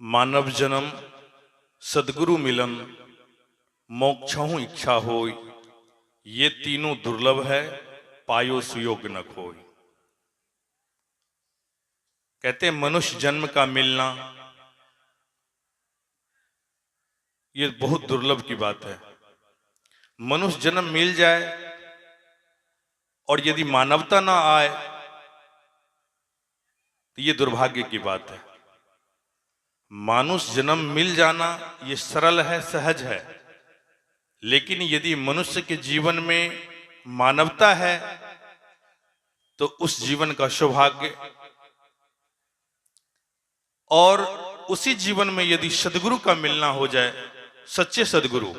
मानव जन्म सद्गुरु मिलन मोक्षहु इच्छा होय, ये तीनों दुर्लभ है पायो सुयोग न खोय। कहते हैं मनुष्य जन्म का मिलना ये बहुत दुर्लभ की बात है। मनुष्य जन्म मिल जाए और यदि मानवता ना आए तो ये दुर्भाग्य की बात है। मानुष जन्म मिल जाना ये सरल है, सहज है, लेकिन यदि मनुष्य के जीवन में मानवता है तो उस जीवन का सौभाग्य, और उसी जीवन में यदि सद्गुरु का मिलना हो जाए, सच्चे सद्गुरु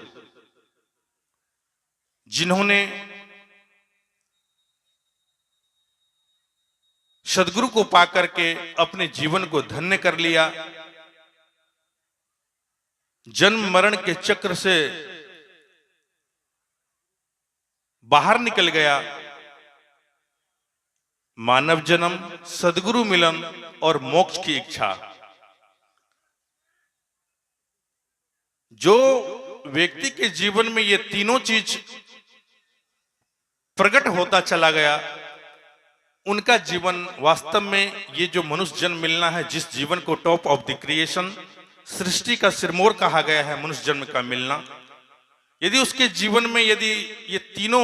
जिन्होंने सद्गुरु को पाकर के अपने जीवन को धन्य कर लिया, जन्म मरण के चक्र से बाहर निकल गया। मानव जन्म, सद्गुरु मिलन और मोक्ष की इच्छा, जो व्यक्ति के जीवन में ये तीनों चीज प्रकट होता चला गया, उनका जीवन वास्तव में ये जो मनुष्य जन्म मिलना है, जिस जीवन को टॉप ऑफ द क्रिएशन, सृष्टि का सिरमौर कहा गया है मनुष्य जन्म का मिलना, यदि उसके जीवन में यदि ये तीनों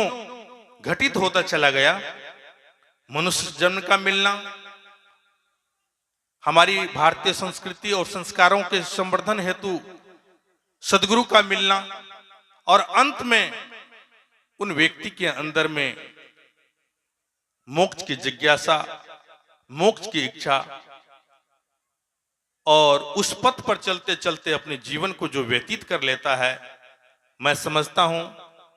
घटित होता चला गया, मनुष्य जन्म का मिलना, हमारी भारतीय संस्कृति और संस्कारों के संवर्धन हेतु सद्गुरु का मिलना, और अंत में उन व्यक्ति के अंदर में मोक्ष की जिज्ञासा, मोक्ष की इच्छा, और उस पथ पर चलते चलते अपने जीवन को जो व्यतीत कर लेता है, मैं समझता हूं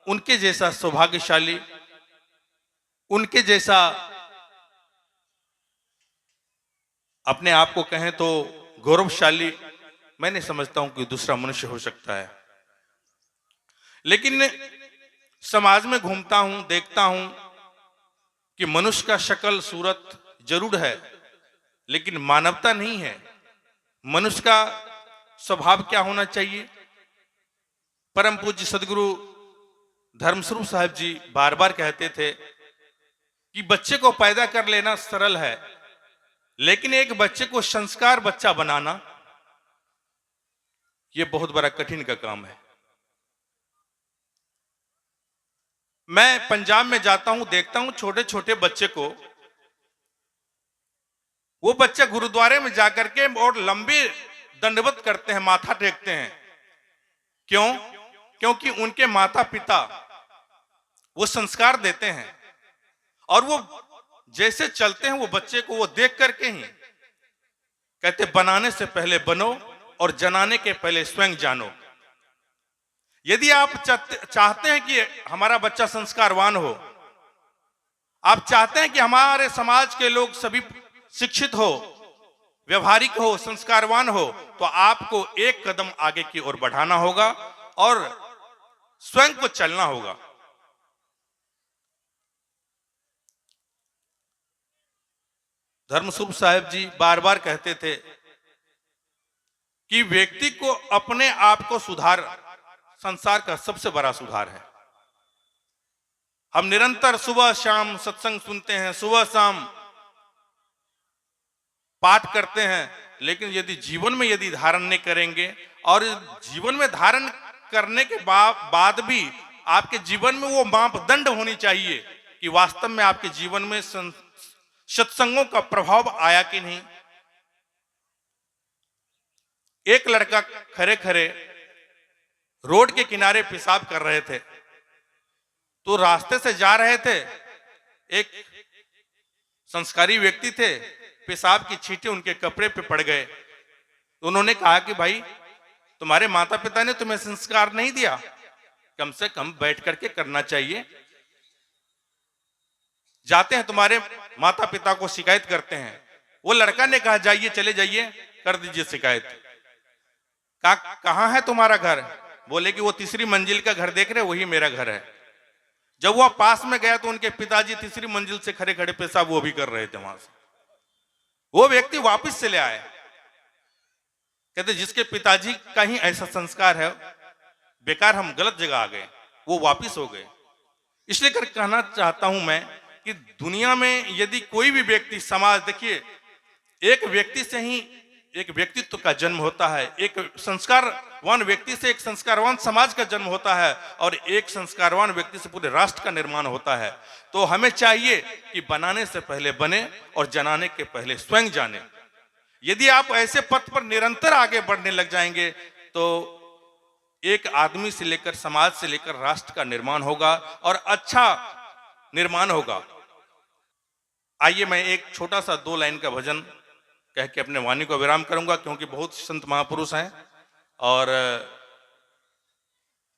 उनके जैसा सौभाग्यशाली, उनके जैसा अपने आप को कहें तो गौरवशाली मैं नहीं समझता हूं कि दूसरा मनुष्य हो सकता है। लेकिन समाज में घूमता हूं, देखता हूं कि मनुष्य का शक्ल सूरत जरूर है, लेकिन मानवता नहीं है। मनुष्य का स्वभाव क्या होना चाहिए? परम पूज्य सदगुरु धर्मस्वरूप साहब जी बार बार कहते थे कि बच्चे को पैदा कर लेना सरल है, लेकिन एक बच्चे को संस्कार बच्चा बनाना यह बहुत बड़ा कठिन का काम है। मैं पंजाब में जाता हूं, देखता हूं छोटे छोटे बच्चे को, वो बच्चे गुरुद्वारे में जाकर के और लंबे दंडवत करते हैं, माथा टेकते हैं। क्यों? क्योंकि उनके माता पिता वो संस्कार देते हैं, और वो जैसे चलते हैं वो बच्चे को वो देख करके ही कहते, बनाने से पहले बनो और जनाने के पहले स्वयं जानो। यदि आप चाहते हैं कि हमारा बच्चा संस्कारवान हो, आप चाहते हैं कि हमारे समाज के लोग सभी शिक्षित हो, व्यवहारिक हो, संस्कारवान हो, तो आपको एक कदम आगे की ओर बढ़ाना होगा और स्वयं को चलना होगा। धर्मस्वरूप साहब जी बार बार कहते थे कि व्यक्ति को अपने आप को सुधार संसार का सबसे बड़ा सुधार है। हम निरंतर सुबह शाम सत्संग सुनते हैं, सुबह शाम पाठ करते हैं, लेकिन यदि जीवन में यदि धारण नहीं करेंगे, और जीवन में धारण करने के बाद भी आपके जीवन में वो मापदंड होनी चाहिए कि वास्तव में आपके जीवन में सत्संगों का प्रभाव आया कि नहीं। एक लड़का खरे खरे रोड के किनारे पेशाब कर रहे थे, तो रास्ते से जा रहे थे, एक संस्कारी व्यक्ति थे, पेशाब की छींटे उनके कपड़े पे पड़ गए। तो उन्होंने कहा कि भाई, तुम्हारे माता पिता ने तुम्हें संस्कार नहीं दिया, कम से कम बैठ करके करना चाहिए। जाते हैं तुम्हारे माता पिता को शिकायत करते हैं। वो लड़का ने कहा, जाइए, चले जाइए, कर दीजिए शिकायत। कहां है तुम्हारा घर? बोले कि वो तीसरी मंजिल का घर देख रहे, वही मेरा घर है। जब वह पास में गया तो उनके पिताजी तीसरी मंजिल से खड़े खड़े पेशाब वो भी कर रहे थे वहां से। वो व्यक्ति वापस से ले आए। कहते जिसके पिताजी का ही ऐसा संस्कार है, बेकार हम गलत जगह आ गए, वो वापिस हो गए। इसलिए कर कहना चाहता हूं मैं कि दुनिया में यदि कोई भी व्यक्ति, समाज, देखिए एक व्यक्ति से ही एक व्यक्तित्व का जन्म होता है, एक संस्कारवान व्यक्ति से एक संस्कारवान समाज का जन्म होता है, और एक संस्कारवान व्यक्ति से पूरे राष्ट्र का निर्माण होता है। तो हमें चाहिए कि बनाने से पहले बने और जनाने के पहले स्वयं जाने। यदि आप ऐसे पथ पर निरंतर आगे बढ़ने लग जाएंगे तो एक आदमी से लेकर, समाज से लेकर राष्ट्र का निर्माण होगा और अच्छा निर्माण होगा। आइए मैं एक छोटा सा 2 लाइन का भजन कह के अपने वाणी को विराम करूंगा, क्योंकि बहुत संत महापुरुष हैं और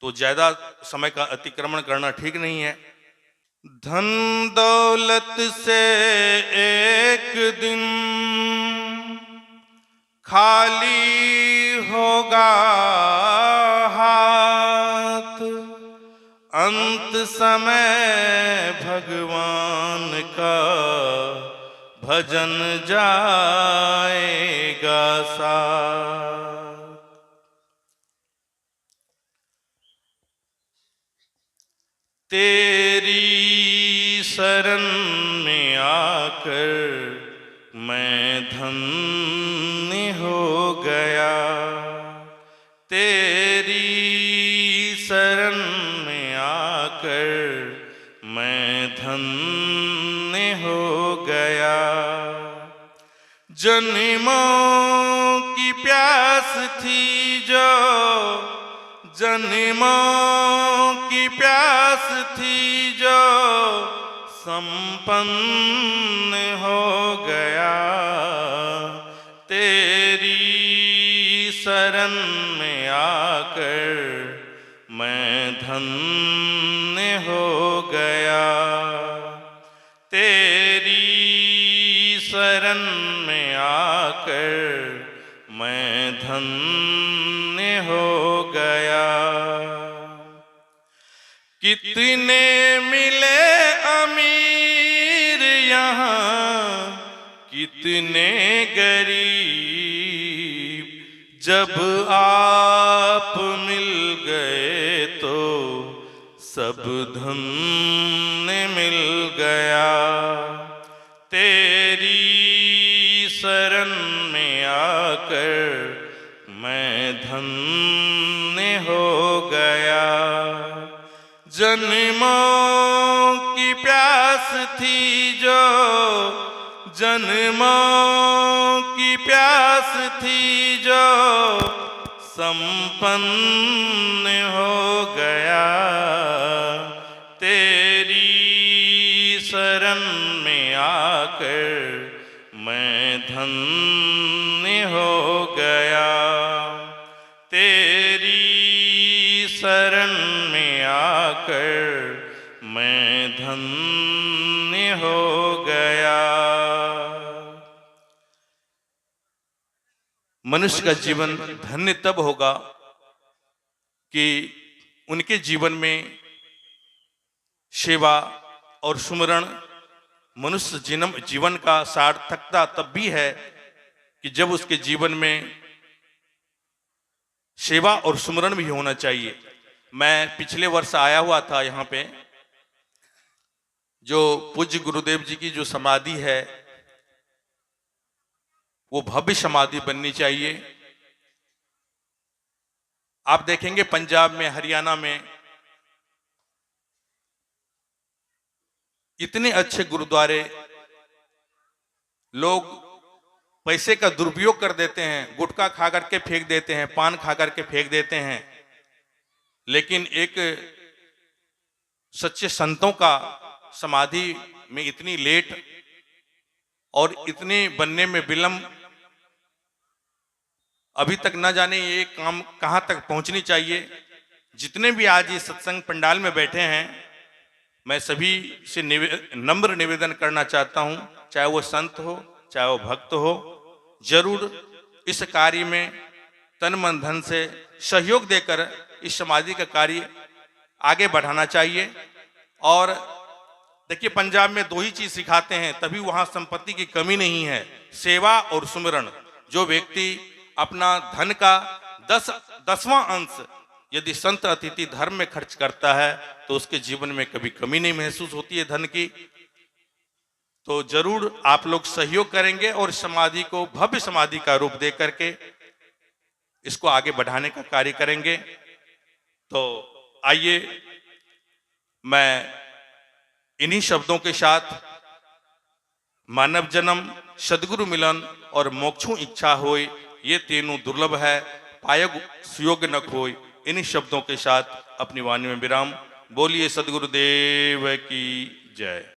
तो ज्यादा समय का अतिक्रमण करना ठीक नहीं है। धन दौलत से एक दिन खाली होगा हाथ, अंत समय भगवान का भजन जाएगा साथ। तेरी शरण में आकर मैं धन्य हो गया, तेरी शरण में आकर मैं धन्य हो गया। जन्मों की प्यास थी जो, जन्मों की प्यास थी जो संपन्न हो गया, तेरी शरण में आकर मैं धन्य हो गया, तेरी शरण में आकर मैं धन्य हो गया। कितने मिले अमीर यहाँ, कितने गरीब, जब आप मिल गए तो सब धन्य मिल गया, तेरी शरण में आकर मैं धन्य हो गया। जन्मों की प्यास थी जो, जन्मों की प्यास थी जो संपन्न हो गया, तेरी शरण में आकर मैं धन्य हो गया, तेरी शरण में आकर मैं धन्य हो गया। मनुष्य का जीवन धन्य तब होगा कि उनके जीवन में सेवा और सुमरण, मनुष्य जीवन का सार्थकता तब भी है कि जब उसके जीवन में सेवा और सुमरण भी होना चाहिए। मैं पिछले वर्ष आया हुआ था यहाँ पे, जो पूज्य गुरुदेव जी की जो समाधि है वो भव्य समाधि बननी चाहिए। आप देखेंगे पंजाब में, हरियाणा में इतने अच्छे गुरुद्वारे, लोग पैसे का दुरुपयोग कर देते हैं, गुटखा खा करके फेंक देते हैं, पान खा करके फेंक देते हैं, लेकिन एक सच्चे संतों का समाधि में इतनी लेट और इतने बनने में विलंब, अभी तक न जाने ये काम कहां तक पहुंचनी चाहिए। जितने भी आज ये सत्संग पंडाल में बैठे हैं, मैं सभी से नम्र निवेदन करना चाहता हूं, चाहे वो संत हो चाहे वो भक्त हो, जरूर इस कार्य में तन मन धन से सहयोग देकर इस समाधि का कार्य आगे बढ़ाना चाहिए। और देखिए पंजाब में 2 ही चीज सिखाते हैं, तभी वहां संपत्ति की कमी नहीं है, सेवा और सुमिरन। जो व्यक्ति अपना धन का 10वां अंश यदि संत अतिथि धर्म में खर्च करता है तो उसके जीवन में कभी कमी नहीं महसूस होती है धन की। तो जरूर आप लोग सहयोग करेंगे और समाधि को भव्य समाधि का रूप दे करके इसको आगे बढ़ाने का कार्य करेंगे। तो आइए मैं इन्हीं शब्दों के साथ मानव जन्म, सदगुरु मिलन और मोक्षु इच्छा होय, ये तीनों दुर्लभ है, पायग सुयोग न खोय, इन्हीं शब्दों के साथ अपनी वाणी में विराम। बोलिए सदगुरुदेव की जय।